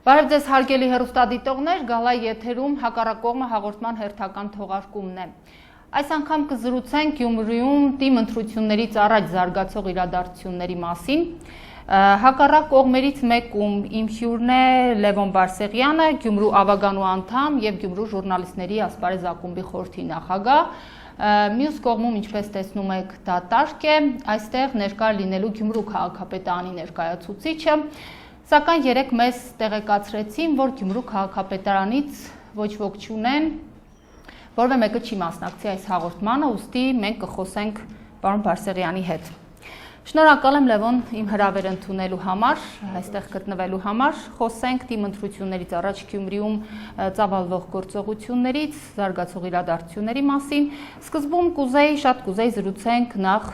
Բարև ձեզ հարգելի հեռուստադիտողներ, գալա եթերում հակառակողմը հաղորդման հերթական թողարկումն է։ Այս անգամ կզրուցենք Գյումրիում թիմ ընտրություններից առաջ զարգացող իրադարձությունների մասին։ Հակառակ կողմերից մեկում իմ հյուրն է Լևոն Բարսեղյանը, Գյումրու ավագանու անդամ եւ Գյումրու ժուրնալիստների ասպարեզ ակումբի խորհրդի նախագահ։ Մյուս կողմում, ինչպես տեսնում եք, դատարկ է, այստեղ ներկա լինելու Գյումրու քաղաքապետարանի ներկայացուցիչը, սակայն երեկ մեզ տեղեկացրեցին, որ Գյումրու քաղաքապետարանից ոչ ոք չունեն, որևէ մեկը չի մասնակցի այս հաղորդմանը, ուստի մենք կխոսենք պարոն Բարսեղյանի հետ։ Շնորհակալ եմ Լևոն իմ հրավերը ընդունելու համար, այստեղ գտնվելու համար, խոսենք թիմ ընտրություններից առաջ Գյումրիում ծավալվող գործողություններից, զարգացող իրադարձությունների մասին։ Սկզբում շատ կուզեի զրուցենք նախ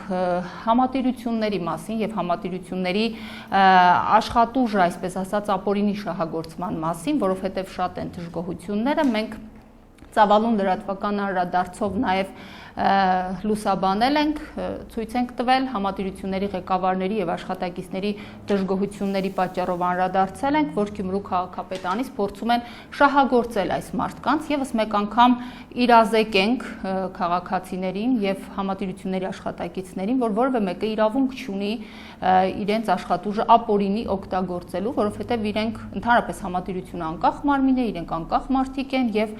համատիրությունների մասին եւ համատիրությունների աշխատուժը, այսպես ասած, ապօրինի շահագործման մասին, որովհետեւ շատ են դժգոհությունները, մենք ծավալուն լրատվական անդրադարձով նաեւ լուսաբանել ենք, ցույց ենք տվել համատիրությունների ղեկավարների եւ աշխատակիցների դժգոհությունների պատճառով անդրադարձել ենք, որ Գյումրու քաղաքապետարանից փորձում են շահագործել այս մարդկանց, եւս մեկ անգամ իրազեկենք քաղաքացիներին եւ համատիրությունների աշխատակիցներին, որ որևէ մեկը իրավունք չունի իրենց աշխատուժը ապօրինի օգտագործելու, որովհետեւ իրենք ընդհանրապես համատիրությունը անկախ մարմին է, իրենք անկախ մարդիկ են եւ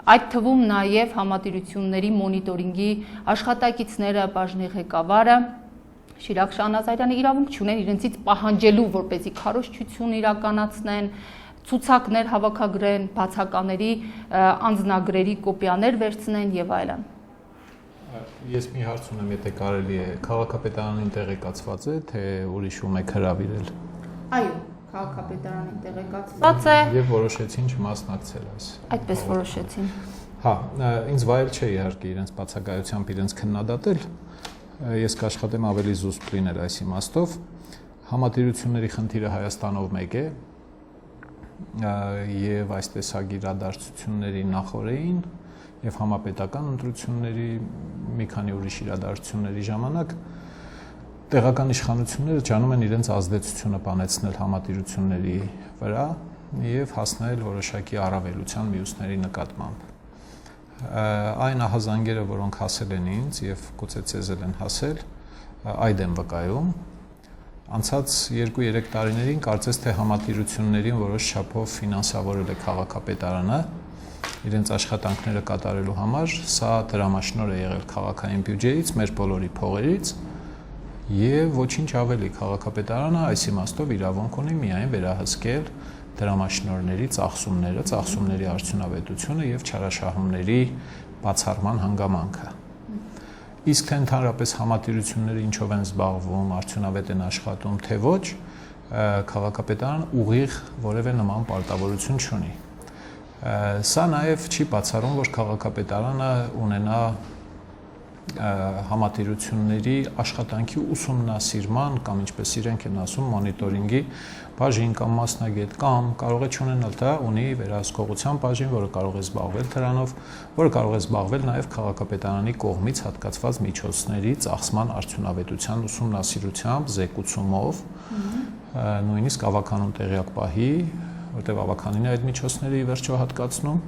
այդ թվում նաեւ համատիրությունների մոնիտորինգի աշխատակիցները, բաժնի ղեկավարը Շիրակ Շահնազարյանը իրավունք չունեն իրենցից պահանջելու, որպեսզի քարոզչություն իրականացնեն, ցուցակներ հավաքագրեն, բացակաների անձնագրերի կոպիաներ վերցնեն եւ այլն։ Ես մի հարց ունեմ, եթե կարելի է, քաղաքապետարանին տեղեկացված է, թե ուրիշ ում եք հրավիրել։ Այո, քաղաքապետարանին տեղեկացված է եւ որոշեցին չմասնակցել այս։ Այդպես որոշեցին։ Հա, ինձ վայել չէ իհարկե իրենց բացակայությամբ իրենց քննադատել։ Ես կաշխատեմ ավելի զուսպ լինել այս իմաստով։ Համատիրությունների խնդիրը Հայաստանով մեկ է եւ այս տեսակի իրադարձությունների նախորդին եւ համապետական ընտրությունների մի քանի ուրիշ իրադարձությունների ժամանակ տեղական իշխանությունները ջանում են իրենց ազդեցությունը բանեցնել համատիրությունների վրա եւ հասնել որոշակի առավելության մյուսների նկատմամբ։ Այն ահազանգերը, որոնք հասել են ինձ եւ գուցե ցեզ են հասել, այդ են վկայում։ Անցած 2-3 տարիներին կարծես թե համատիրություններին որոշ չափով ֆինանսավորել է քաղաքապետարանը իրենց աշխատանքները կատարելու համար, սա դրամաշնոր է եղել քաղաքային բյուջեից, մեր բոլորի փողերից եւ ոչինչ ավելի քաղաքապետարանը այս իմաստով իրավունք ունի միայն վերահսկել դրամաշնորհների ծախսումների արդյունավետությունը եւ չարաշահումների բացառման հանգամանքը։ Իսկ թե ընդհանրապես համատիրությունները ինչով են զբաղվում, արդյունավետ են աշխատում, թե ոչ, քաղաքապետարանը ուղիղ որևէ նման պարտավորություն չունի։ Սա նաեւ չի բացառում, որ քաղաքապետարանը ունենա համատիրությունների աշխատանքի ուսումնասիրման կամ ինչպես իրենք են ասում մոնիտորինգի բաժին կամ մասնագետ կամ կարող է չունենալ դա ունի վերահսկողության բաժին, որը կարող է զբաղվել դրանով, որը կարող է զբաղվել նաև քաղաքապետարանի կողմից հատկացված միջոցների ծախսման արդյունավետության ուսումնասիրությամբ, զեկուցումով, նույնիսկ ավականուն տեղյակ պահի, որտեղ ավականին է այդ միջոցները ի վերջո հատկացնում,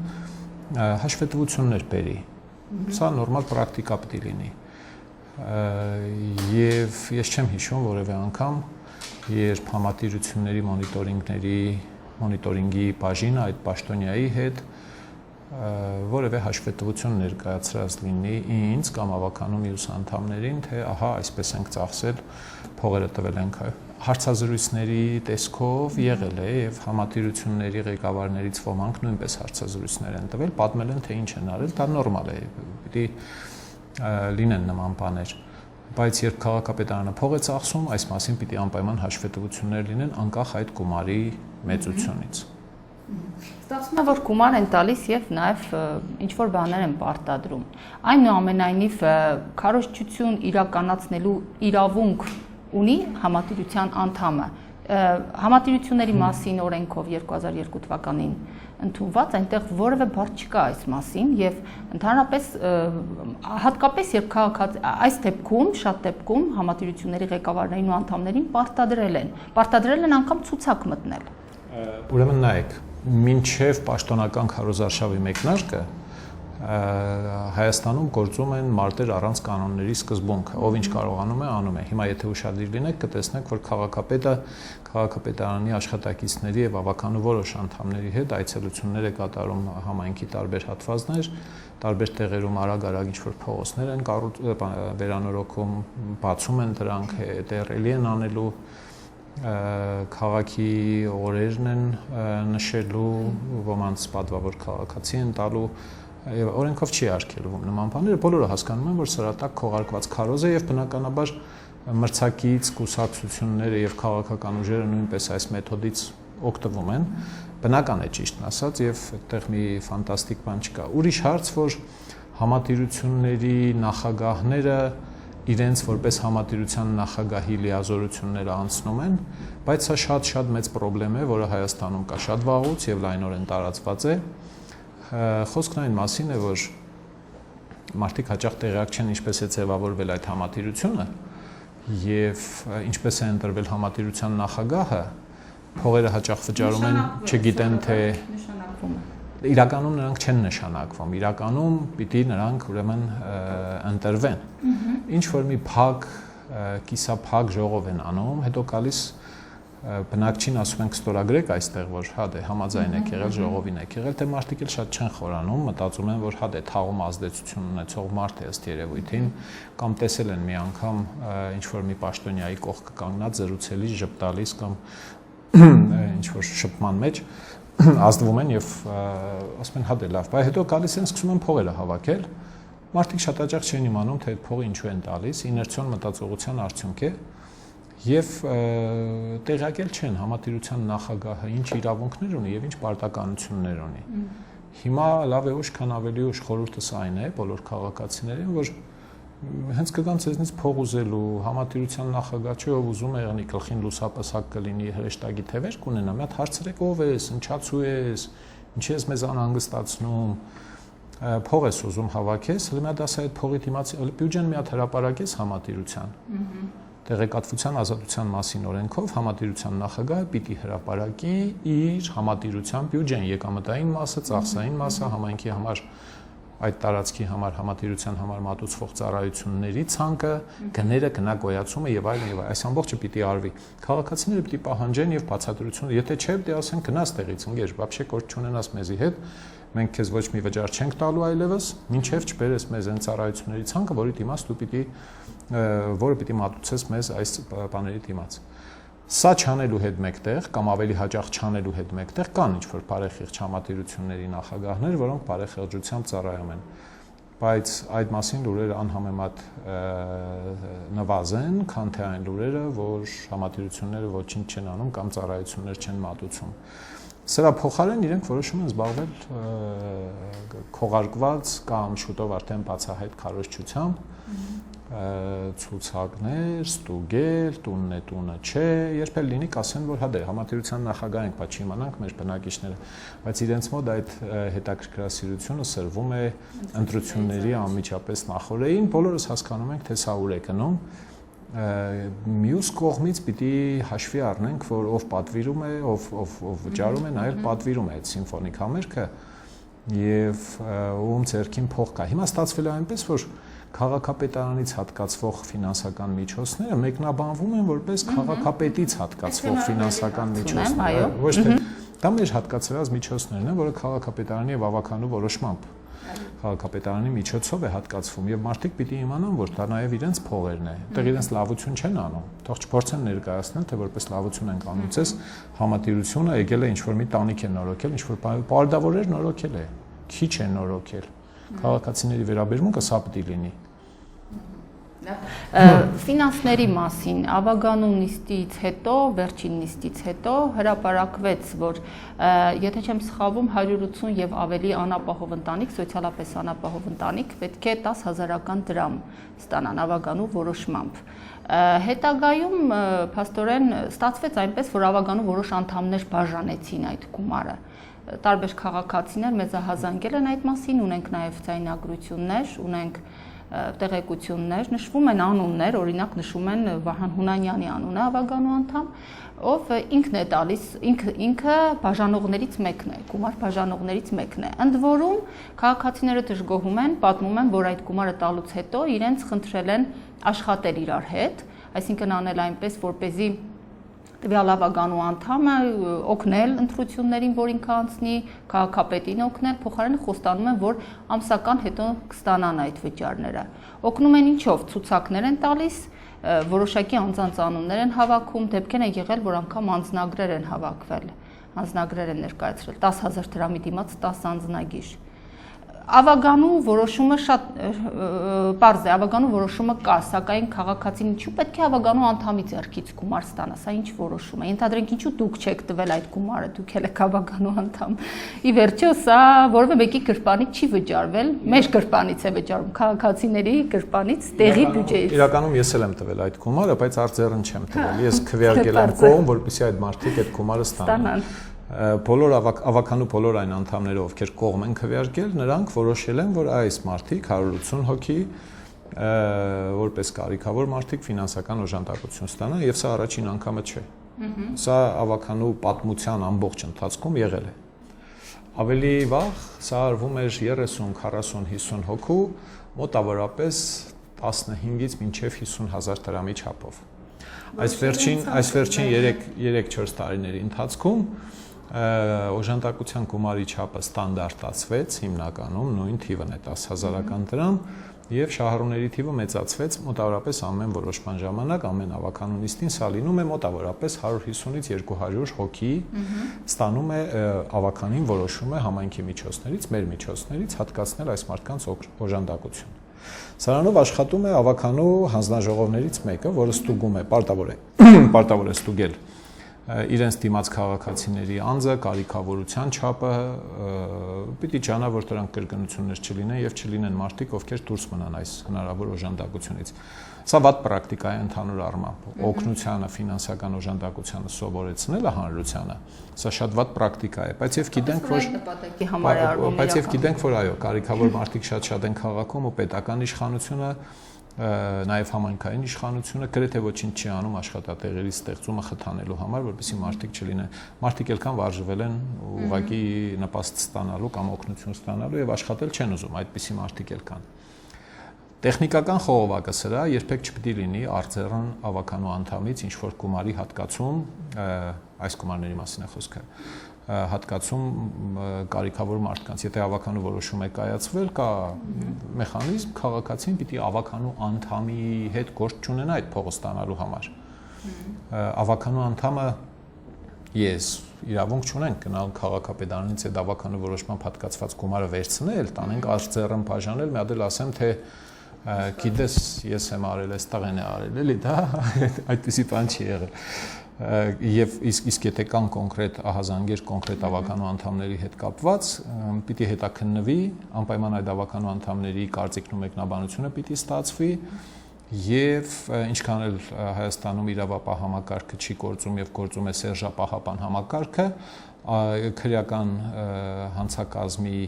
հաշվետվություններ բերի։ Սա նորմալ պրակտիկա պետք է լինի։ Եվ ես չեմ հիշում որևէ անգամ, երբ համատիրությունների մոնիտորինգի բաժինը այդ պաշտոնյայի հետ որևէ հաշվետվություն ներկայացրած լինի ինձ կամ ավականու մյուս անդամներին, թե ահա այսպես ենք ծախսել, փողերը տվել ենք հարցազրույցների տեսքով եղել է եւ համատիրությունների ղեկավարներից ոմանք նույնպես հարցազրույցներ են տվել, պատմել են թե ինչ են արել, դա նորմալ է, պիտի լինեն նման բաներ, բայց երբ քաղաքապետարանը փող է ծախսում, այս մասին պիտի անպայման հաշվետվություններ լինեն անկախ այդ գումարի մեծությունից։ Ստացվում է, որ գումար են տալիս եւ նաեւ ինչ որ բաներ են պարտադրում։ Այնուամենայնիվ քարոզչություն իրականացնելու իրավունք ունի համատիրության անդամը։ Համատիրությունների մասին օրենքով 2002 թվականին ընդունված, այնտեղ որևէ բառ չկա այս մասին եւ ընդհանրապես հատկապես երբ այս դեպքում, շատ դեպքում համատիրությունների ղեկավարներին ու անդամներին պարտադրել են անգամ ցուցակ մտնել։ Ուրեմն նայեք, մինչև պաշտոնական քարոզարշավի մեկնարկը Հայաստանում գործում են մարտեր առանց կանոնների սկզբունքը, ով ինչ կարողանում է անում է։ Հիմա եթե ուշադիր լինեք, կտեսնեք, որ քաղաքապետը քաղաքապետարանի աշխատակիցների եւ ավականու որոշ անդամների հետ այցելություններ է կատարում համայնքի տարբեր հատվածներ, տարբեր տեղերում արագ-արագ ինչ-որ փողոցներ են վերանորոգում, բացում են դրանք, դեռ էլի են անելու քաղաքի օրերն են նշելու, ոմանց պատվավոր քաղաքացի են տալու եւ օրենքով չի արգելվում նման բաները, բոլորը հասկանում են, որ սրա տակ քողարկված քարոզ է եւ բնականաբար մրցակից, կուսակցությունները եւ քաղաքական ուժերը նույնպես այս մեթոդից օգտվում են։ Բնական է ճիշտն ասած եւ այդտեղ մի ֆանտաստիկ բան չկա։ Ուրիշ հարց, որ համատիրությունների նախագահները իրենց որպես համատիրության նախագահի լիազորությունները անցնում են, բայց սա շատ մեծ խնդրեմ է, որը Հայաստանում կա շատ վաղուց եւ լայնորեն տարածված է։ Խոսքն այն մասին է, որ մարդիկ հաճախ տեղյակ չեն ինչպես է ձևավորվել այդ համատիրությունը եւ ինչպես է ընտրվել համատիրության նախագահը, փողերը հաճախ վճարում են, չգիտեն թե իրականում նրանք չեն նշանակվում, իրականում պիտի նրանք ուրեմն ընտրվեն։ Ինչ որ մի փակ, կիսափակ ժողով են անում, հետո գալիս բնակչին ասում ենք ստորագրեք այստեղ, որ հա դե համաձայն եք եղել, ժողովին եք եղել, թե մարդիկ էլ շատ չեն խորանում, մտածում են, որ հա դե թաղում ազդեցություն ունեցող մարդ է ըստ երևույթին, կամ տեսել են մի անգամ ինչ որ մի պաշտոնյայի կողքը կանգնած զրուցելիս, ժպտալիս կամ ինչ որ շփման մեջ ազդվում են եւ ասում են հա դե լավ, բայց հետո գալիս են սկսում են փողերը հավաքել, մարդիկ շատ հաճախ չեն իմանում, թե այդ փողը ինչու են տալիս, իներցիոն մտածողության արդյունք է։ Եվ տեղյակել չեն համատիրության նախագահը ինչ իրավունքներ ունի եւ ինչ պարտականություններ ունի։ Հիմա լավ է ուշ, քան ավելի ուշ խորհուրդս այն է բոլոր քաղաքացիներին, որ հենց կգան ցեզնից փող ուզելու, համատիրության նախագահ չէ, ով ուզում է եղնի գլխին լուսապսակ կլինի, հրեշտակի թևեր կունենա, մի հատ հարցրեք ով ես, ինչացու ես, ինչի ես մեզ անհանգստացնում, փող ես ուզում հավաքես, հələ մի հատ ասա այդ փողի դիմաց բյուջեն մի հատ հրապարակես համատիրության։ Տեղեկատվության ազատության մասին օրենքով համատիրության նախագահը պիտի հրապարակի իր համատիրության բյուջեն, եկամտային մասը, ծախսային մասը, համայնքի համար այդ տարածքի համար համատիրության համար մատուցվող ծառայությունների ցանկը, գները, գնագոյացումը եւ այլն եւ այլն։ Այս ամբողջը պիտի արվի։ Քաղաքացիները պիտի պահանջեն եւ բացատրություն, եթե չէ, դե ասեն գնաս տեղից, ընկեր, вообще կորչ չունենաս մեզի հետ, մենք քեզ ոչ մի վճար չենք տալու այլևս, մինչեւ չբերես մեզ այն ծառայությունների ցանկը, որի դիմաց դու պիտի որը պիտի մատուցես մեզ այս բաների դիմաց։ Սա չանելու հետ մեկտեղ կամ ավելի հաճախ չանելու հետ մեկտեղ կան ինչ-որ բարեխիղճ համատիրությունների նախագահներ, որոնք բարեխիղճությամբ ծառայում են, բայց այդ մասին լուրերը անհամեմատ նվազեն, քան թե այն լուրերը, որ համատիրությունները ոչինչ չեն անում կամ ծառայություններ չեն մատուցում։ Սրա փոխարեն իրենք որոշում են զբաղվել քողարկված կամ շուտով արդեն բացահայտ քարոզչությամբ, ցուցակներ, ստուգել, տունն է, տունը չէ, երբ էլ լինի կասեն, որ հա դե համատիրության նախագահ ենք, բայց չիմանանք մեր բնակիչները, բայց իրենց մոտ այդ հետաքրքրասիրությունը սրվում է ընտրությունների անմիջապես նախօրեին, բոլորս հասկանում ենք, թե սա ուր է գնում։ Մյուս կողմից պիտի հաշվի առնենք, որ ով պատվիրում է, ով վճարում է, նաև պատվիրում է այդ սիմֆոնիկ համերգը եւ ում ձեռքին փող կա։ Հիմա ստացվել է այնպես, որ քաղաքապետարանից հատկացվող ֆինանսական միջոցները մեկնաբանվում են որպես քաղաքապետից հատկացվող ֆինանսական միջոցներ, ոչ թե դա մեր հատկացրած միջոցներն են, որը քաղաքապետարանի եւ ավականու որոշմամբ քաղաքապետարանի միջոցով է հատկացվում եւ մարդիկ պիտի իմանան, որ դա նաեւ իրենց փողերն է։ Այդտեղ իրենց լավություն չեն անում։ Թող չփորձեն ներկայացնել, թե որպես լավություն են անում, ցես համատիրությունը եկել է ինչ-որ մի տանիք է նորոգել, ինչ-որ պարտավորեր նորոգել է, քիչ է նորոգել։ Քաղաքացիների վերաբերմունքը սա պիտի լինի։ Ֆինանսների մասին ավագանու նիստից հետո, վերջին նիստից հետո հրապարակվեց, որ եթե չեմ սխալվում 180 եւ ավելի անապահով ընտանիք, սոցիալապես անապահով ընտանիք պետք է 10,000 դրամ ստանան ավագանու որոշմամբ։ Հետագայում փաստորեն ստացվեց այնպես, որ ավագանու որոշ անդամներ բաժանեցին այդ գումարը։ Տարբեր քաղաքացիներ մեզ ահազանգել են այդ մասին, ունենք նաև ձայնագրություններ, ունենք տեղեկություններ, նշվում են անուններ, օրինակ նշում են Վահան Հունանյանի անունը ավագանու անդամ, ով ինքն է տալիս, ինքը բաժանողներից մեկն է, գումար բաժանողներից մեկն է։ Ընդ որում քաղաքացիները դժգոհում են, պատմում են, որ այդ գումարը տալուց հետո իրենց խնդրել են աշխատել իրար հետ, այսինքն անել այնպես, որպեսզի տվյալ ավագանու անդամը օգնել ընտրություններին, որ ինքը անցնի, քաղաքապետին օգնել, փոխարենը խոստանում են, որ ամսական հետո կստանան այդ վճարները։ Օգնում են ինչով, ցուցակներ են տալիս, որոշակի անձանց անուններ են հավաքում, դեպքեր են եղել, որ անգամ անձնագրեր են հավաքվել, անձնագրեր են ներկայացրել 10,000 դրամի դիմաց 10 անձնագիր։ Ավագանու որոշումը շատ պարզ է, ավագանու որոշումը կա, սակայն քաղաքացին ինչու պետք է ավագանու անդամի ձեռքից գումար ստանա, սա ինչ որոշում է։ Ենթադրենք ինչու դուք չեք տվել այդ գումարը, դուք եք ավագանու անդամ։ Ի վերջո սա որևէ մեկի գրպանից չի վճարվել, մեր գրպանից է վճարում, քաղաքացիների գրպանից, տեղի բյուջեից։ Իրականում ես էլ եմ տվել այդ գումարը, բայց արձերն չեմ տվել։ Ես քվեարկել եմ կողմ, որպեսզի այդ մարդիկ այդ գումարը ստանան։ Բոլոր ավականու բոլոր այն անդամները, ովքեր կողմ են քվեարկել, նրանք որոշել են, որ այս մարդիկ 180 հոգի որպես կարիքավոր մարդիկ ֆինանսական օժանդակություն ստանան, եւ սա առաջին անգամը չէ։ Սա ավականու պատմության ամբողջ ընթացքում եղել է։ Ավելի վաղ սա արվում էր 30, 40, 50 հոգու, մոտավորապես 15-ից մինչև 50,000 դրամի չափով։ Այս վերջին 3-4 տարիների ընթացքում օժանդակության գումարի չափը ստանդարտացվեց, հիմնականում նույն թիվն է 10,000 դրամ, եւ շահառուների թիվը մեծացվեց մոտավորապես ամեն որոշման ժամանակ, ամեն ավականու նիստին սա լինում է մոտավորապես 150-ից 200 հոգի ստանում է ավականին որոշում է համայնքի միջոցներից, մեր միջոցներից հատկացնել այս մարդկանց օժանդակություն։ Սրանով աշխատում է ավականու հանձնաժողովներից մեկը, որը ստուգում է, պարտավոր է ստուգել իրենց դիմաց քաղաքացիների անձը, կարիքավորության չափը, պիտի ճանա, որ դրանք կրկնություններ չլինեն եւ չլինեն մարդիկ, ովքեր դուրս մնան այս հնարավոր օժանդակությունից։ Սա վատ պրակտիկա է ընդհանուր առմամբ։ Օգնությանը, ֆինանսական օժանդակությանը սովորեցնելը հանրությանը, սա շատ վատ պրակտիկա է, բայց եւ գիտենք, որ այո, կարիքավոր մարդիկ շատ են քաղաքում ու պետական իշխանությունը նաև համայնքային իշխանությունը գրեթե ոչինչ չի անում աշխատատեղերի ստեղծումը խթանելու համար, որպեսզի մարդիկ չլինեն։ Մարդիկ ելքան վարժվել են ուղղակի նպաստ ստանալու կամ օգնություն ստանալու եւ աշխատել չեն ուզում, այդպիսի մարդիկ ելքան։ Տեխնիկական խողովակը սրա երբեք չպիտի լինի արձերն ավականու անդամից ինչ որ գումարի հատկացում, այս գումարների մասին է խոսքը, հատկացում կարիքավոր մարդկանց։ Եթե ավականու որոշում է կայացվել, կա մեխանիզմ, քաղաքացին պիտի ավականու անդամի հետ գործ չունենա այդ փողը ստանալու համար։ Ավականու անդամը ես իրավունք չունենք գնալ քաղաքապետարանից այդ ավականու որոշմամբ հատկացված գումարը վերցնել, տանենք արձերն բաժանել, մի հատ էլ ասեմ, թե գիտես, ես եմ արել, այստեղ են արել, էլի դա այդպիսի բան չի եղել։ Եվ իսկ եթե կան կոնկրետ ահազանգեր կոնկրետ ավականու անդամների հետ կապված, պիտի հետաքննվի, անպայման այդ ավականու անդամների կարծիքն ու մեկնաբանությունը պիտի ստացվի, եւ ինչքան էլ Հայաստանում իրավապահ համակարգը չի գործում եւ գործում է սերժապահապան համակարգը, քրեական հանցակազմի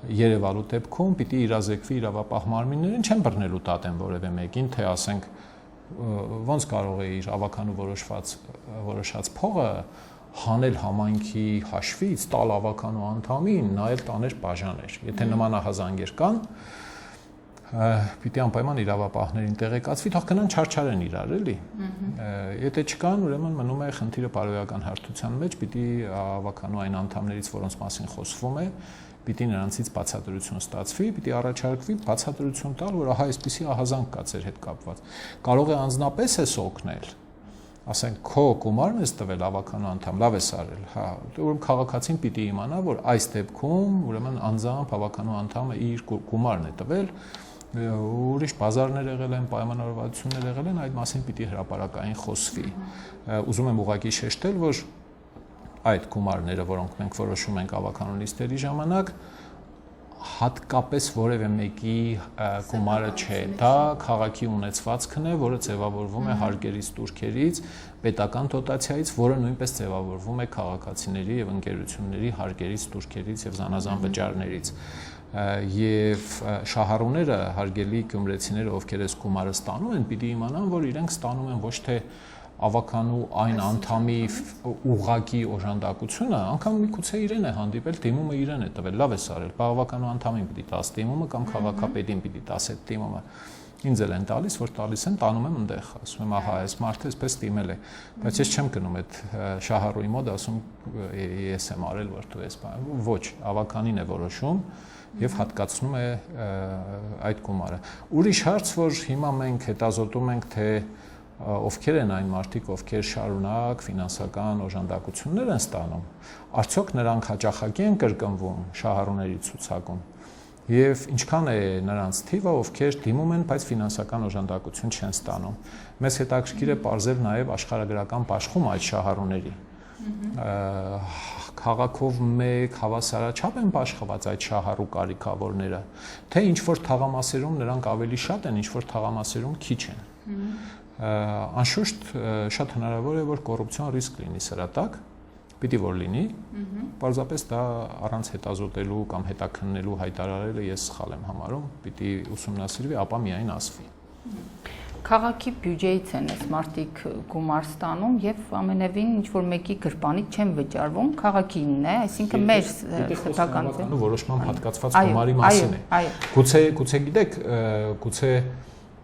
երևալու դեպքում պիտի իրազեկվի իրավապահ մարմիններին, չեն բռնելու տատեն որևէ մեկին, թե ասենք ոնց կարող է իր ավականու որոշած փողը հանել համայնքի հաշվից, տալ ավականու անդամին, նա էլ տաներ բաժաներ։ Եթե նման ահազանգեր կան, պիտի անպայման իրավապահներին տեղեկացվի, թող գնան չարչարեն իրար, էլի։ Եթե չկան, ուրեմն մնում է խնդիրը բարոյական հարթության մեջ, պիտի ավականու այն անդամներից, որոնց մասին խոսվում է, պիտի նրանցից բացատրություն ստացվի, պիտի առաջարկվի բացատրություն տալ, որ ահա այսպիսի ահազանգ կա ձեր հետ կապված։ Կարող է անձնապես էս օգնել, ասենք քո գումարն ես տվել ավականու անդամ, լավ ես արել, հա, ուրեմն քաղաքացին պիտի իմանա, որ այս դեպքում ուրեմն անձամբ ավականու անդամը իր գումարն է տվել, ուրիշ բազարներ եղել են, պայմանավորվածություններ եղել են, այդ մասին պիտի հրապարակային խոսվի։ Ուզում եմ ուղղակի շեշտել, որ այդ գումարները, որոնք մենք որոշում ենք ավականու նիստերի ժամանակ, հատկապես որևէ մեկի գումարը չէ, դա քաղաքի ունեցվածքն է, որը ձևավորվում է հարկերից, տուրքերից, պետական դոտացիայից, որը նույնպես ձևավորվում է քաղաքացիների եւ ընկերությունների հարկերից, տուրքերից եւ զանազան վճարներից։ Եվ շահառուները, հարգելի գյումրեցիները, ովքեր այս գումարը ստանում են, պիտի իմանան, որ իրենք ստանում են ոչ թե ավականու այն անդամի ուղղակի օժանդակությունը, անգամ միգուցե իրեն է հանդիպել, դիմումը իրեն է տվել, լավ է սարել, ավականու անդամին պիտի տաս դիմումը կամ քաղաքապետին պիտի տաս այդ դիմումը։ Ինձ էլ են տալիս, որ տալիս են, տանում եմ այնտեղ, ասում եմ, ահա, այս մարդը այսպես դիմել է, բայց ես չեմ գնում այդ շահառուի մոտ, ասում ես եմ արել, որ դու ես բան, ոչ, ավականին է որոշում եւ հատկացնում է այդ գումարը։ Ուրիշ հարց, որ հիմա մենք հետազոտում ենք, թե ովքեր են այն մարդիկ, ովքեր շարունակ ֆինանսական օժանդակություններ են ստանում, արդյոք նրանք հաճախակի են կրկնվում շահառուների ցուցակում եւ ինչքան է նրանց թիվը, ովքեր դիմում են, բայց ֆինանսական օժանդակություն չեն ստանում։ Մեզ հետաքրքիր է ողջել նաեւ աշխարհագրական աշխում այդ շահառուների։ Քաղաքով մեկ հավասարաչափ են աշխված այդ շահառու կարիքավորները, թե ինչ որ թաղամասերում նրանք ավելի շատ են, ինչ որ թաղամասերում քիչ են։ Անշուշտ շատ հնարավոր է, որ կոռուպցիոն ռիսկ լինի սրա տակ, պիտի որ լինի, պարզապես դա առանց հետազոտելու կամ հետաքննելու հայտարարելը ես սխալ եմ համարում, պիտի ուսումնասիրվի, ապա միայն ասվի։ Քաղաքի բյուջեից են այս մարդիկ գումար ստանում եւ ամենևին ինչ որ մեկի գրպանից չեն վճարվում, քաղաքինն է, այսինքն մեր սեփականությունը որոշման հատկացված գումարի մասին է։ Գուցե գիտեք, գուցե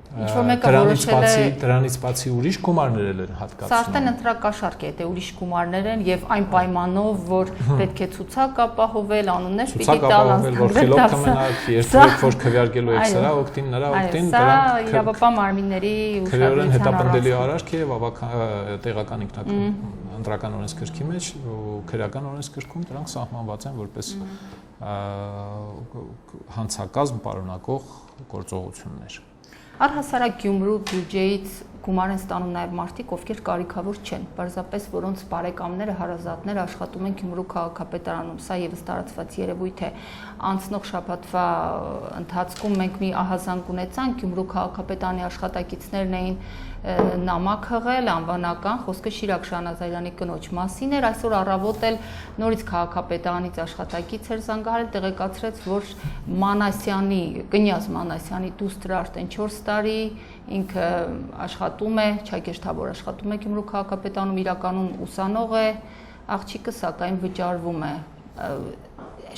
դրանից բացի ուրիշ գումարներ են հատկացնում։ Սա արդեն ընտրակաշառք է, դե ուրիշ գումարներ են եւ այն պայմանով, որ պետք է ցուցակ ապահովել, անուններ պիտի տալ, որ խելոք կմնաք, երբեք որ քվեարկելու եք սրա օգտին, նրա օգտին, դրանք իրավապահ մարմինների ուշադրության հետապնդելի արարք է եւ տեղական ինքնական ընտրական օրենսգրքի մեջ ու քրեական օրենսգրքում դրանք սահմանված են որպես հանցակազմ պարունակող գործողություններ։ Առհասարակ Գյումրու բյուջեից գումար են ստանում նաև մարդիկ, ովքեր կարիքավոր չեն, պարզապես որոնց բարեկամները, հարազատները աշխատում են Գյումրու քաղաքապետարանում, սա եւս տարածված երևույթ է։ Անցնող շաբաթվա ընթացքում մենք մի ահազանգ ունեցանք, Գյումրու քաղաքապետարանի աշխատակիցներն էին նամակ հղել, անվանական, խոսքը Շիրակ Շանազարյանի կնոջ մասին էր, այսօր առավոտ էլ նորից քաղաքապետարանից աշխատակից էր զանգահարել, տեղեկացրեց, որ Մանասյանի, Կնյազ Մանասյանի դուստրը արդեն 4 տարի ինքը աշխատում է, ճակերտավոր աշխատում է Գյումրու քաղաքապետարանում, իրականում ուսանող է, աղջիկը սակայն վճարվում է։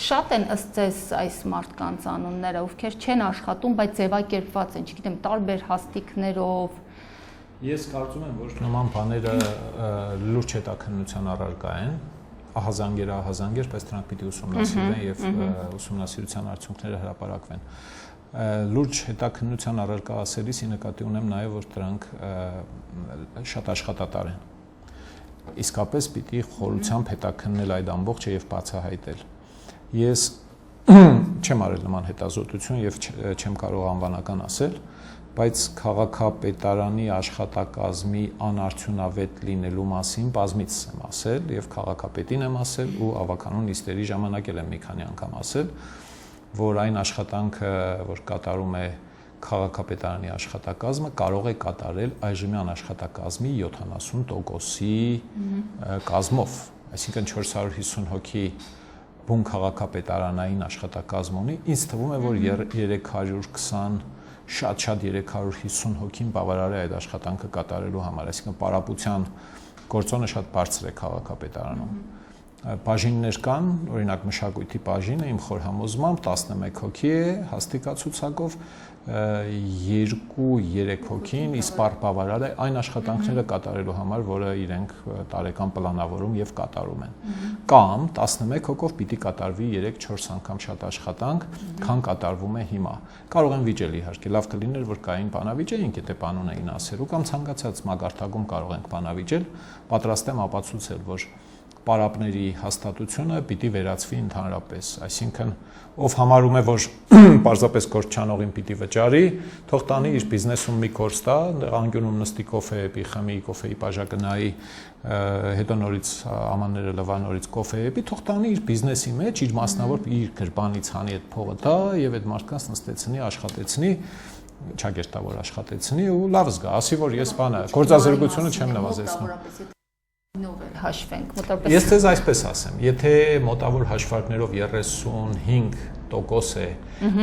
Շատ են ըստ ձեզ այս մարդկանց անունները, ովքեր չեն աշխատում, բայց ձևակերպված են, չգիտեմ, տարբեր հաստիքներով։ Ես կարծում եմ, որ նման բաները լուրջ հետաքննության առարկա են, ահազանգեր, բայց դրանք պիտի ուսումնասիրվեն եւ ուսումնասիրության արդյունքները հրապարակվեն։ Լուրջ հետաքննության առարկա ասելիս նկատի ունեմ նաեւ, որ դրանք շատ աշխատատար են։ Իսկապես պիտի խորությամբ հետաքննել այդ ամբողջը եւ բացահայտել։ Ես չեմ արել նման հետազոտություն եւ չեմ կարող անվանական ասել, բայց քաղաքապետարանի աշխատակազմի անարդյունավետ լինելու մասին բազմից եմ ասել եւ քաղաքապետին եմ ասել ու ավականուն նիստերի ժամանակ եմ մի քանի անգամ ասել, որ այն աշխատանքը, որ կատարում է քաղաքապետարանի աշխատակազմը, կարող է կատարել այժմյան աշխատակազմի 70%-ի կազմով, այսինքն 450 հոգի բուն քաղաքապետարանային աշխատակազմ ունի, ինձ թվում է, որ 320 շատ 350 հոգին բավարար է այդ աշխատանքը կատարելու համար, այսինքն պարապության գործոնը շատ բարձր է քաղաքապետարանում։ Բաժիններ կան, օրինակ մշակույթի բաժինը իմ խոր համոզմամբ 11 հոգի է հաստիկացուցակով, 2-3 հոգին իսպառ բավարար է այն աշխատանքները կատարելու համար, որը իրենք տարեկան պլանավորում եւ կատարում են։ Կամ 11 հոգով պիտի կատարվի 3-4 անգամ շատ աշխատանք, քան կատարվում է հիմա։ Կարող են վիճել իհարկե, լավ կլիներ, որ կային բանավիճեինք, եթե բանուն էին ասելու կամ ցանկացած մագարտակում կարող ենք բանավիճել, պատրաստ եմ ապացուցել, որ պարապների հաստատությունը պիտի վերածվի ընդհանրապես, այսինքն ով համարում է, որ պարզապես գործ չանողին պիտի վճարի, թող տանի իր բիզնեսում մի կորս տա, անկյունում նստի կոֆե պի խմի, կոֆեի բաժակը նայի, հետո նորից ամանները լվա, նորից կոֆե պի, թող տանի իր բիզնեսի մեջ, իր մասնավոր իր գրբանից հանի այդ փողը տա եւ այդ մարդկանց նստեցնի, աշխատեցնի, չագերտավոր աշխատեցնի ու լավ զգա, ասի որ ես բանը, գործազրկությունը չեմ նվազեցնում։ Հաշվենք, Ես ձեզ այսպես ասեմ, եթե մոտավոր հաշվարկներով 35% է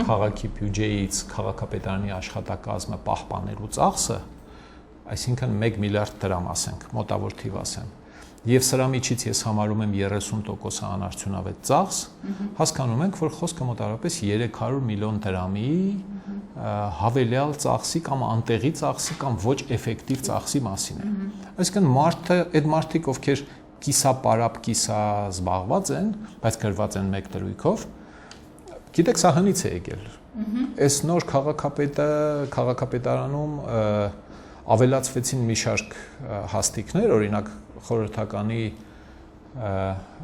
քաղաքի բյուջեից քաղաքապետարանի աշխատակազմը պահպանելու ծախսը, այսինքն 1 միլիարդ դրամ ասենք, մոտավոր թիվ ասեմ, եւ սրա միջից ես համարում եմ 30% անարդյունավետ ծախս, հասկանում ենք, որ խոսքը մոտավորապես 300 միլիոն դրամի հավելյալ ծախսի կամ անտեղի ծախսի կամ ոչ էֆեկտիվ ծախսի մասին է։ Այսինքն այդ մարդիկ, ովքեր կիսապարապ, կիսա զբաղված են, բայց գրված են մեկ դրույքով, գիտեք, սա հնից է եկել։ Այս նոր քաղաքապետարանում ավելացվեցին մի շարք հաստիկներ, օրինակ խորհրդականի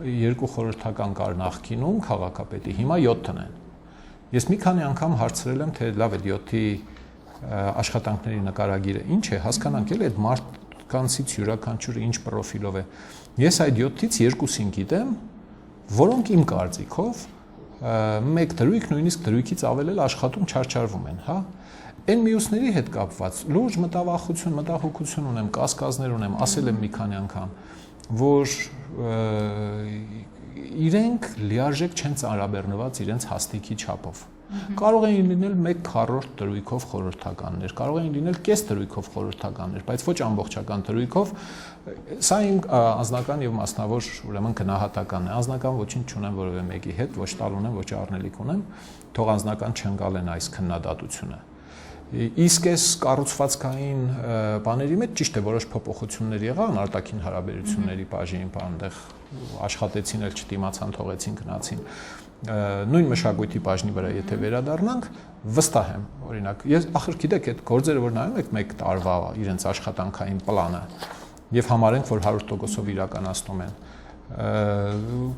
2 խորհրդական կար նախկինում քաղաքապետի, հիմա 7-ն են։ Ես մի քանի անգամ հարցրել եմ, թե լավ է 7-ի աշխատանքների նկարագիրը ինչ է, հասկանանք էլ այդ մարդկանցից յուրաքանչյուրը ինչ պրոֆիլով է։ Ես այդ 7-ից 2-ին գիտեմ, որոնք իմ կարծիքով մեկ դրույք, նույնիսկ դրույքից ավել էլ աշխատում չարչարվում են, հա։ Այն մյուսների հետ կապված լուրջ մտահոգություն ունեմ, կասկածներ ունեմ, ասել եմ մի քանի անգամ, որ իրենք լիարժեք չեն ծանրաբեռնված իրենց հաստիքի չափով։ Կարող են լինել 1/4 դրույքով խորհրդականներ, կարող են լինել կես դրույքով խորհրդականներ, բայց ոչ ամբողջական դրույքով։ Սա իմ անձնական եւ մասնավոր ուրեմն գնահատականն է։ Անձնական ոչինչ չունեմ որևէ մեկի հետ, ոչ տալ ունեմ, ոչ առնելիք ունեմ, թող անձնական չընկալեն այս քննադատությունը։ Իսկ այս կառուցվածքային բաների մեջ ճիշտ է որոշ փոփոխություններ եղան արտաքին հարաբերությունների բաժին, այնտեղ աշխատեցին էլ չդիմացան, թողեցին, գնացին։ Նույն մշակույթի բաժնի վրա եթե վերադառնանք, վստահ եմ, օրինակ, ես ախր գիտեք, այդ գործերը որ նայում եք մեկ տարվա իրենց աշխատանքային պլանը եւ համարենք, որ 100%-ով իրականացնում են,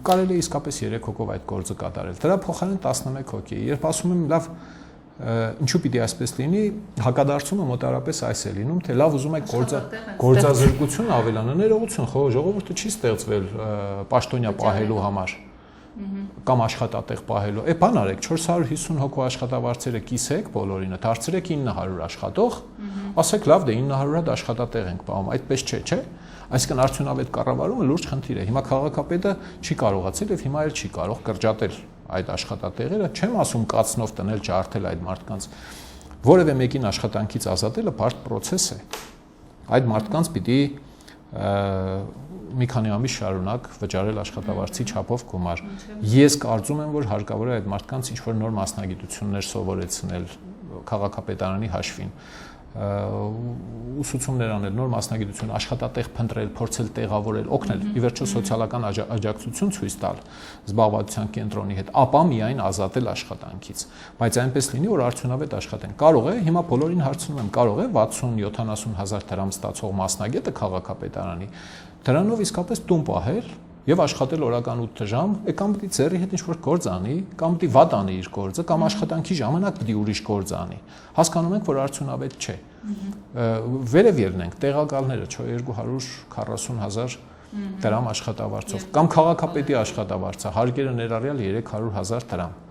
կարելի է իսկապես 3 հոգով այդ գործը կատարել։ Դրա փոխարեն 11 հոգի։ Երբ ասում եմ լավ, ինչու պիտի այսպես լինի, հակադարձումը մոտարապես այս է լինում, թե լավ ուզում եք գործազրկություն ավելանա, ներողություն, ժողովուրդը չի ստեղծվել պաշտոնյա պահելու համար կամ աշխատատեղ պահելու։ Բան արեք, 450 հոգու աշխատավարձերը կիսեք բոլորինը, դարձրեք 900 աշխատող, ասեք լավ դե 900 հատ աշխատատեղ ենք պահում, այդպես չէ։ Այսինքն արդյունավետ կառավարումը լուրջ խնդիր է։ Հիմա քաղաքապետը չի կարողացել եւ հիմա էլ չի կարող կրճատել այդ աշխատատեղերը, չեմ ասում կացնով տնել, ջարդել այդ մարդկանց, որևէ մեկին աշխատանքից ազատելը բարդ process է։ Այդ մարդկանց պիտի մի քանի ամիս շարունակ վճարել աշխատավարձի չափով գումար։ Ես կարծում եմ, որ հարկավոր է այդ մարդկանց ինչ-որ նոր մասնագիտություններ սովորեցնել քաղաքապետարանի հաշվին, ուսուցումներ անել, նոր մասնագիտություն, աշխատատեղ փնտրել, փորձել տեղավորել, օգնել, ի վերջո սոցիալական աջակցություն ցույց տալ զբաղվածության կենտրոնի հետ, ապա միայն ազատել աշխատանքից, բայց այնպես լինի, որ արդյունավետ աշխատեն։ Կարող է, հիմա բոլորին հարցնում եմ, կարող է 60-70 հազար դրամ ստացող մասնագետը քաղաքապետարանի դրանով իսկապես տուն պահել եւ աշխատել օրական 8 ժամ, կամ պիտի ձեռի հետ ինչ-որ գործ անի, կամ պիտի վատ անի իր գործը, կամ աշխատանքի ժամանակ պիտի ուրիշ գործ անի։ Հասկանում ենք, որ արդյունավետ չէ։ Վերև ելնենք տեղակալները 240,000 դրամ աշխատավարձով, կամ քաղաքապետի աշխատավարձը հարկերը ներառյալ 300,000 դրամ։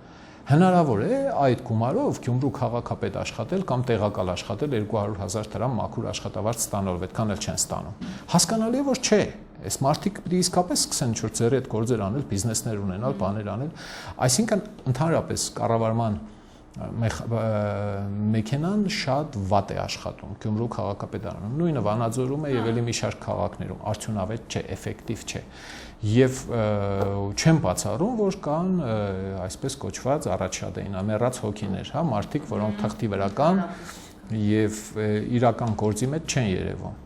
Հնարավոր է այդ գումարով Գյումրու քաղաքապետ աշխատել կամ տեղակալ աշխատել 200,000 դրամ մաքուր աշխատավարձ ստանալով, այդքան էլ չեն ստանում։ Հասկանալի է, որ չէ։ Այս մարդիկ պիտի իսկապես սկսեն ինչ-որ ձեռի հետ գործեր անել, բիզնեսներ ունենալ, բաներ անել։ Այսինքն ընդհանրապես կառավարման մեքենան շատ վատ է աշխատում Գյումրու քաղաքապետարանում, նույնը Վանաձորում է եւ ելի մի շարք քաղաքներում, արդյունավետ չէ, էֆեկտիվ չէ։ Եվ չեմ բացառում, որ կան այսպես կոչված առաջադային ամեռած հոգիներ, հա, մարդիկ, որոնք թղթի վրա կան եւ իրական գործի մեջ չեն երևում։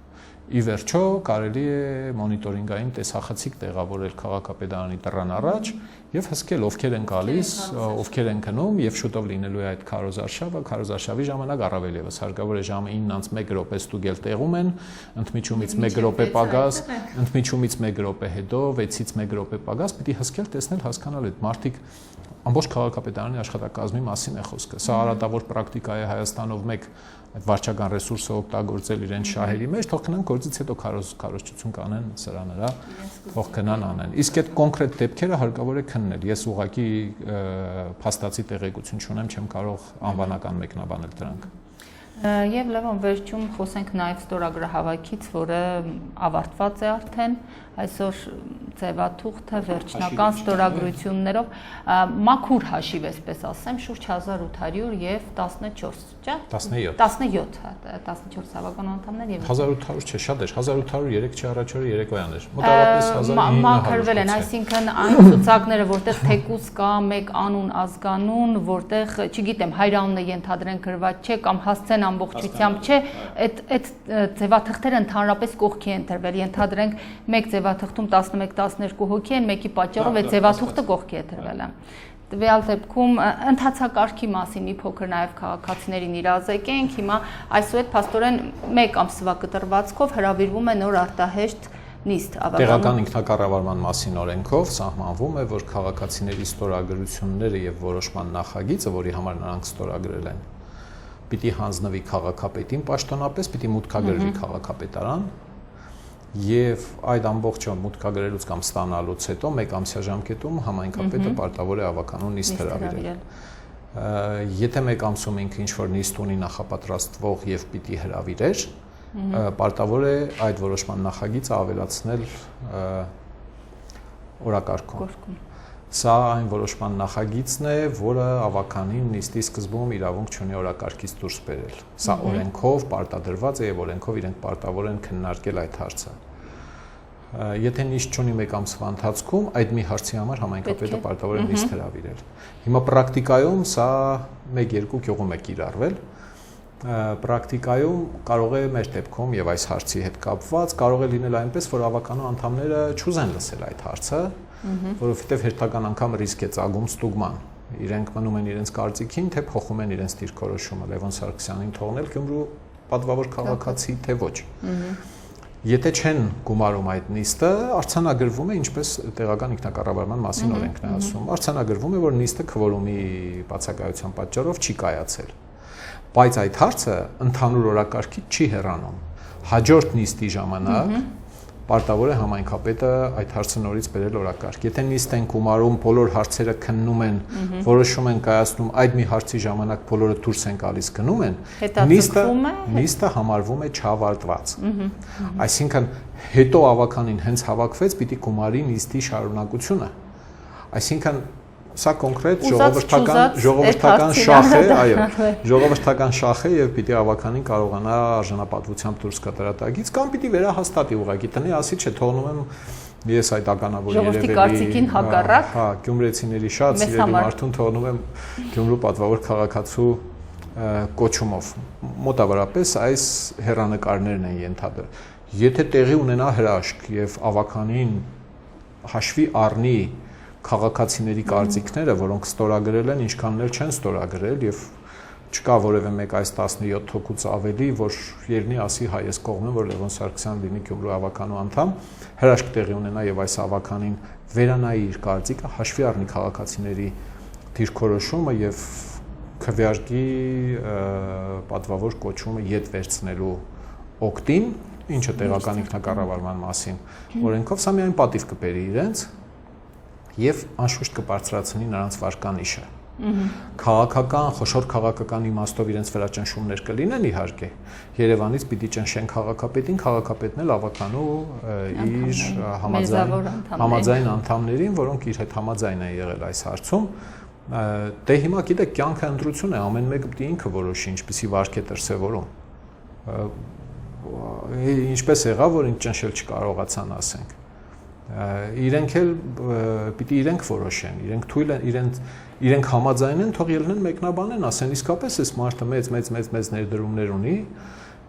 ի վերջո կարելի է մոնիտորինգային տեսախցիկ տեղավորել քաղաքապետարանի դռան առաջ եւ հսկել ովքեր են գալիս, ովքեր են գնում եւ շուտով լինելու է այդ քարոզարշավը, քարոզարշավի ժամանակ առավել եւս հարկավոր է ժամը 9:01 րոպե ստուգել տեղում են, ընդմիջումից 1 րոպե պակաս, ընդմիջումից 1 րոպե հետո 6-ից 1 րոպե պակաս, պիտի հսկել, տեսնել, հասկանալ այդ մարդիկ ամբողջ քաղաքապետարանի աշխատակազմի մասին է խոսքը։ Սա արատավոր պրակտիկա է Հայաստանով մեկ այդ վարչական ռեսուրսը օգտագործել իրենց շահերի մեջ, թող գնան գործից հետո քարոզչություն կանեն սրա նրա, թող գնան անեն։ Իսկ այդ կոնկրետ դեպքերը հարկավոր է քննել։ Ես ուղղակի փաստացի տեղեկություն չունեմ, չեմ կարող անվանական մեկնաբանել դրանք։ Եվ Լևոն, վերջում խոսենք նաև ստորագրահավաքից, որը ավարտված է արդեն, այսօր ձևաթուղթը վերջնական ստորագրություններով, մաքուր հաշիվ, այսպես ասեմ, շուրջ 1800 եւ 14, չէ՞։ 17 հավաքական անդամներ եւ 1800 չէ, շատ էր, 1803 չի առաջորը երեկոյան էր։ Մոտավորապես 1900 մաքրվել են, այսինքն այն ցուցակները, որտեղ թեկուզ կա մեկ անուն ազգանուն, որտեղ, չգիտեմ, հայրանունը ենթադրեն գրված չէ կամ հասցեն ամբողջությամբ չէ, այդ ձևաթղթերը ընդհանրապես կողքի են դրվել, ենթադրենք մեկ ձևաթղթում 11-12 հոգի են, մեկի պատճառով այդ ձևաթղթը կողքի է դրվել։ Տվյալ դեպքում ընթացակարգի մասին մի փոքր նաև քաղաքացիներին իրազեկենք, հիմա այսուհետ փաստորեն մեկ ամսվա կտրվածքով հրավիրվում է նոր արտահերթ նիստ Տեղական ինքնակառավարման մասին օրենքով սահմանվում է, որ քաղաքացիների ստորագրությունները եւ որոշման նախագիծը, որի համար նրանք ստորագրել են, պիտի հանձնվի քաղաքապետին պաշտոնապես, պիտի մուտքագրվի քաղաքապետարան եւ այդ ամբողջը մուտքագրելուց կամ ստանալուց հետո մեկ ամսյա ժամկետում համայնքապետը պարտավոր է ավականուն նիստ հրավիրել։ Եթե մեկ ամսում ինքը ինչ-որ նիստ ունի նախապատրաստվող եւ պիտի հրավիրեր, պարտավոր է այդ որոշման նախագիծը ավելացնել օրակարգում։ Սա այն որոշման նախագիծն է, որը ավականին նիստի սկզբում իրավունք չունի օրակարգից դուրս բերել։ Սա օրենքով պարտադրված է եւ օրենքով իրենք պարտավոր են քննարկել այդ հարցը։ Եթե նիստ չունի մեկ ամսվա ընթացքում, այդ մի հարցի համար համայնքապետը պարտավոր է նիստ հրավիրել։ Հիմա պրակտիկայում սա 1-2 գյուղում է կիրառվել։ Պրակտիկայում կարող է մեր դեպքում եւ այս հարցի հետ կապված կարող է լինել այնպես, որ ավականու անդամները չուզեն լսել այդ հարցը, որովհետեւ հերթական անգամ ռիսկ է ծագում ստուգման։ Իրենք մնում են իրենց կարծիքին, թե փոխում են իրենց դիրքորոշումը Լևոն Սարգսյանին թողնել Գյումրու պատվավոր քաղաքացի, թե ոչ։ Եթե չեն գումարում այդ նիստը, արձանագրվում է, ինչպես տեղական ինքնակառավարման մասին օրենքն է ասում, արձանագրվում է, որ նիստը քվորումի բացակայության պատճառով չի կայացել։ Բայց այդ հարցը ընդհանուր օրակարգից չի հեռանում։ Հաջորդ նիստի ժամանակ պարտավոր է համայնքապետը այդ հարցը նորից բերել օրակարգ։ Եթե նիստ են գումարում, բոլոր հարցերը քննում են, որոշում են կայացնում, այդ մի հարցի ժամանակ բոլորը դուրս են գալիս գնում են, նիստը համարվում է չավարտված։ Այսինքն հետո ավականին հենց հավաքվեց, պիտի գումարի նիստի շարունակությունը։ Այսինքն սա կոնկրետ ժողովրդական շախ է, այո, ժողովրդական շախ է եւ պիտի ավականին կարողանա արժանապատվությամբ դուրս գա դրատագից կամ պիտի վերահաստատի ուղղակի տնի ասի, չէ, թողնում եմ ես այդ ականավոր երևելի, հա, գյումրեցիների շատ սիրելի մարդուն թողնում եմ Գյումրու պատվավոր քաղաքացու կոչումով։ Մոտավորապես այս հեռանկարներն են ենթադրել։ Եթե տեղի ունենա հրաշք եւ ավականին հաշվի առնի քաղաքացիների կարծիքները, որոնք ստորագրել են, ինչքաններ չեն ստորագրել եւ չկա որևէ մեկ այս 17 հոգուց ավելի, որ երնի ասի հայ ես կողմ եմ, որ Լևոն Սարգսյան լինի Գյումրու ավականու անդամ, հրաշք տեղի ունենա եւ այս ավականին վերանայի իր կարծիքը, հաշվի առնի քաղաքացիների դիրքորոշումը եւ քվեարկի պատվավոր կոչումը յետ վերցնելու օկտին, ինչը տեղական ինքնակառավարման մասին օրենքով սա միայն պատիվ կբերի իրենց եւ անշուշտ կբարձրացնի նրանց վարկանիշը։ Քաղաքական, խոշոր քաղաքական իմաստով իրենց վրա ճնշումներ կլինեն իհարկե։ Երևանից պիտի ճնշեն քաղաքապետին, քաղաքապետն էլ ավականու իր համաձայն անդամներին, որոնք իր հետ համաձայն են եղել այս հարցում։ Դե հիմա գիտեք, կյանքը ընտրություն է, ամեն մեկը պիտի ինքը որոշի, ինչպեսի վարք է դրսևորում։ Ինչպես եղավ, որ ինձ ճնշել չկարողացան, ասենք։ Իրենք էլ պիտի իրենք որոշեն, իրենք թույլ են, իրենք համաձայնեն, թող ելնեն մեկնաբանեն, ասեն իսկապես այս մարդը մեծ ներդրումներ ունի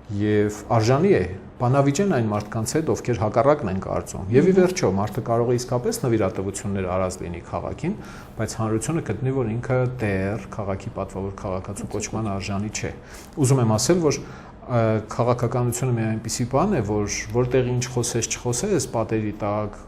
Եվ արժանի է բանավիճեն այն մարդկանց հետ, ովքեր հակառակն են կարծում։ Եվ ի վերջո մարդը կարող է իսկապես նվիրատվություններ առած լինի քաղաքին, բայց հանրությունը գտնի, որ ինքը դեռ քաղաքի պատվավոր քաղաքացու կոչման արժանի չէ։ Ուզում եմ ասել, որ քաղաքականությունը մի այնպիսի բան է, որ որտեղ ինչ խոսես չխոսես, պատերի տակ,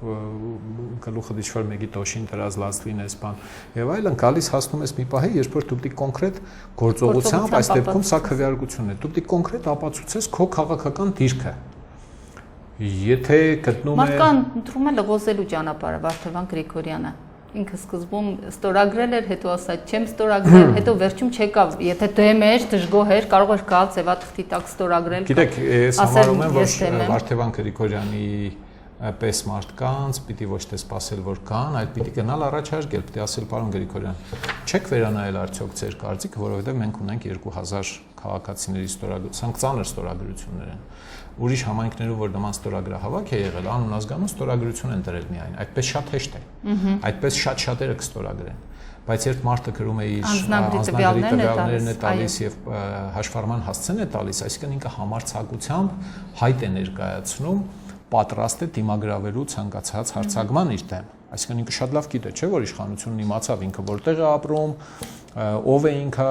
գլուխը դիչվար մեկի տոշին դրած լաց լինես, բան եւ այլն, գալիս հասնում ես մի պահի, երբ որ դու պետք կոնկրետ գործողությամբ, այս դեպքում սա քվեարկությունն է, դու պետք կոնկրետ ապացուցես քո քաղաքական դիրքը։ Եթե գտնում է Մարդկան ընտրում է լղոզելու ճանապարհը Վարդգեն Գրիգորյանը։ Ինքը սկզբում ստորագրել էր, հետո ասաց չեմ ստորագրել, հետո վերջում չեկավ։ Եթե դեմ էր, դժգոհ էր, կարող էր գալ ձևաթղթի տակ ստորագրել։ Գիտեք, ես համարում եմ, որ Վարդգեն Գրիգորյանի պես մարդկանց պիտի ոչ թե սпасել, որ կան, այլ պիտի գնալ առաջարկել, պիտի ասել պարոն Գրիգորյան, չեք վերանայել արդյոք ձեր կարծիքը, որովհետև մենք ունենք 2000 քաղաքացիների սանկցիաներ ստորագրություններ են։ Ուրիշ համայնքներում, որ նման ստորագրահավաք է եղել, անուն ազգանուն ստորագրություն են դրել միայն, այդպես շատ հեշտ է։ Այդպես շատ-շատերը կստորագրեն։ Բայց երբ մարդը գրում է իր անձնագրի տվյալներն է տալիս եւ հաշվառման հասցեն է տալիս, այսինքն ինքը համարձակությամբ հայտ է ներկայացնում, պատրաստ է դիմագրավելու ցանկացած հարձակման իր դեմ։ Այսինքն ինքը շատ լավ գիտե, չէ՞, որ իշխանությունն իմացավ ինքը որտեղ է ապրում, ով է ինքը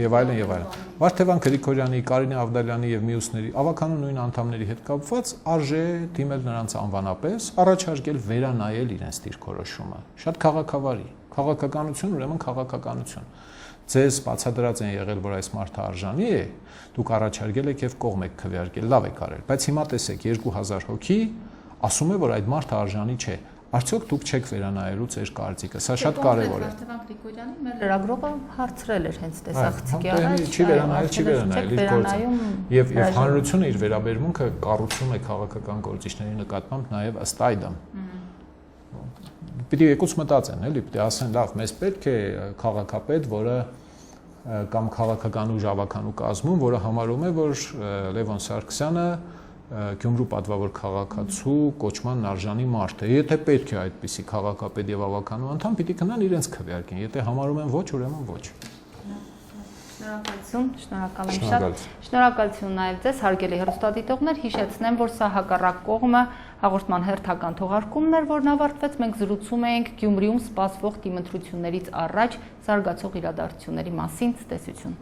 եւ այլն եւ այլն։ Վարդգեն Գրիգորյանի, Կարինե Ավդալյանի եւ մյուսների ավականու նույն անդամների հետ կապված արժե դիմել նրանց անվանապես, առաջարկել վերանայել իրենց դիրքորոշումը։ Շատ քաղաքավարի։ Քաղաքականություն, ուրեմն քաղաքականություն։ Ձեզ բացատրած են եղել, որ այս մարդը արժանի է, դուք առաջարկել եք եւ կողմ եք քվեարկել, լավ եք արել, բայց հիմա տեսեք 2000 հոգի ասում է, որ այդ մարդը արժանի չէ։ Արդյոք դուք չեք վերանայելու ձեր կարծիքը, սա շատ կարևոր է։ Վարդգեն Գրիգորյանի մեր լրագրողը հարցրել էր հենց տեսախցիկի առաջ։ Չի վերանայել իր գործը։ Եվ հանրությունը իր վերաբերմունքը կառուցում է քաղաքական գործիչների նկատմամբ նաև ըստ այդմ։ Պիտի եկուց մտածեն, էլի, պիտի ասեն, լավ, մեզ պետք է քաղաքապետ, որը կամ քաղաքական ուժ ավականու կազմում, որը համարում է, որ Լևոն Սարգսյանը Գյումրու պատվավոր քաղաքացու կոչման արժանի մարդ է։ Եթե պետք է այդպիսի քաղաքապետ եւ ավականու անդամ, պիտի գնան իրենց քվեարկեն։ Եթե համարում են ոչ, ուրեմն ոչ։ Շնորհակալ եմ շատ։ Շնորհակալություն նաև ձեզ, հարգելի հեռուստադիտողներ, հիշեցնեմ, որ սա հակառակ կողմը հաղորդման հերթական թողարկումն էր, որն ավարտվեց, մենք զրուցում էինք Գյումրիում սպասվող դիմընտրություններից առաջ զարգացող իրադարձությունների մասին։ Ցտեսություն։